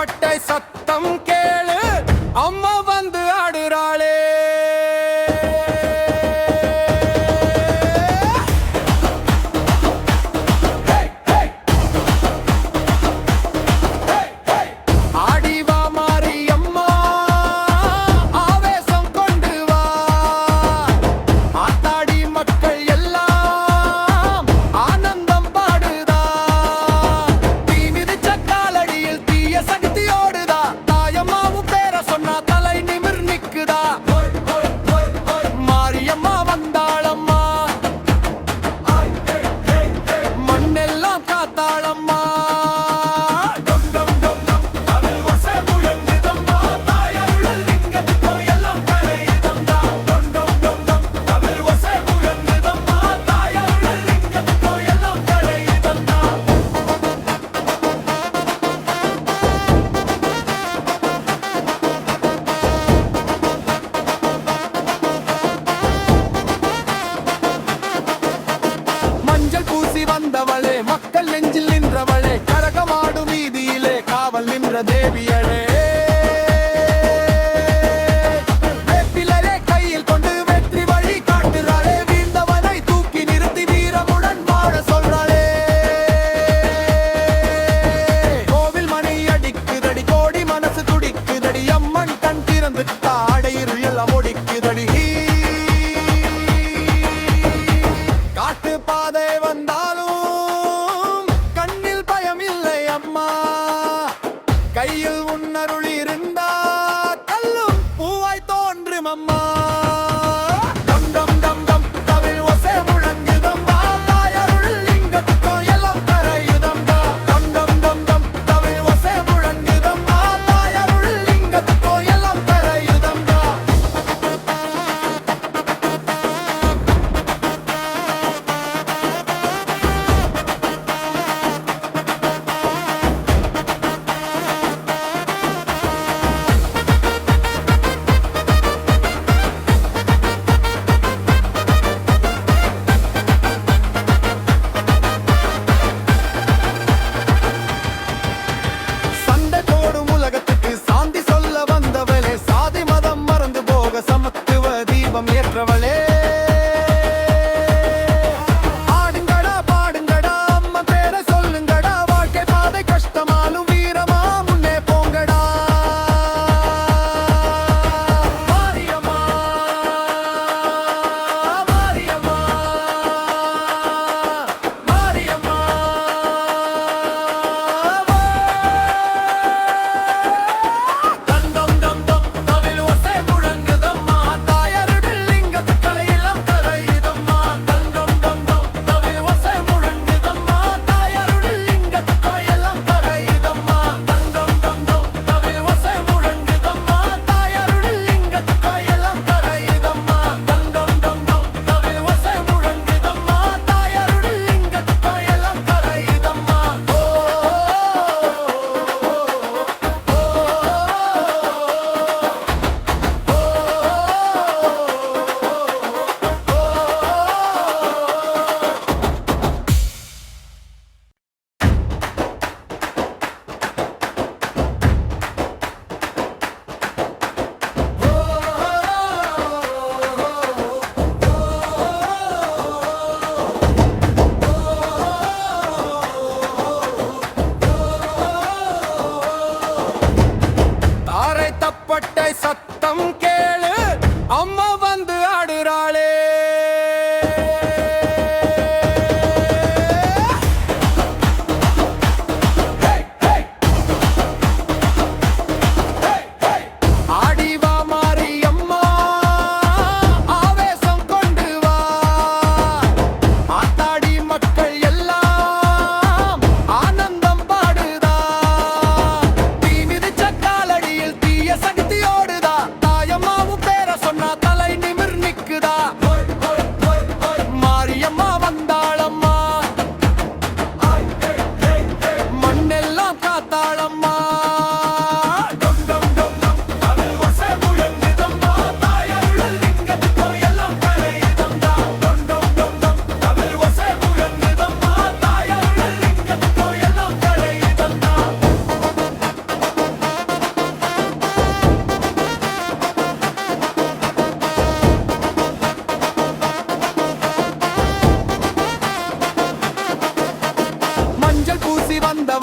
பட்டை சத்தம் கேளு, அம்மா வந்து ஆடுறாளே. ஆடிவா மாரியம்மா, ஆவேசம் கொண்டு வா. ஆத்தாடி மக்கள் எல்லாம் ஆனந்தம் பாடுதா. தீ மிதிச்ச காலடியில் தீய சக்தி ஓடுதா. தாயம்மாவும் பேர சொன்னா தலை நிமிர் நிக்குதா. மாரியம்மா வந்தாளம்மா, மண்ணெல்லாம் காத்தாளம்மா. மஞ்சள் பூசி வந்தவளே, மக்கள் நெஞ்சில் நின்றவளே, கரகமாடும் வீதியிலே காவல் நின்ற தேவியளே. வேப்பிலையை கையில் கொண்டு வெற்றி வழி காட்டுறாளே. வீழ்ந்தவனை தூக்கி நிறுத்தி வீரமுடன் வாழ சொல்றாளே. கோவில் மணி அடிக்குதடி, கோடி மனசு துடிக்குதடி. அம்மன் கண் திறந்து தாடையிரு எல்லாம் ஒடிக்குதடி. காட்டு பாதை வந்தாலும் கண்ணில் பயம் இல்லை அம்மா, கையில் உன்னருளி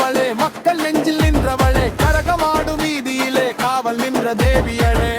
வந்தவளே மக்கள் நெஞ்சில் நின்றவளே கரகமாடு வீதியிலே காவல் நின்ற தேவியளே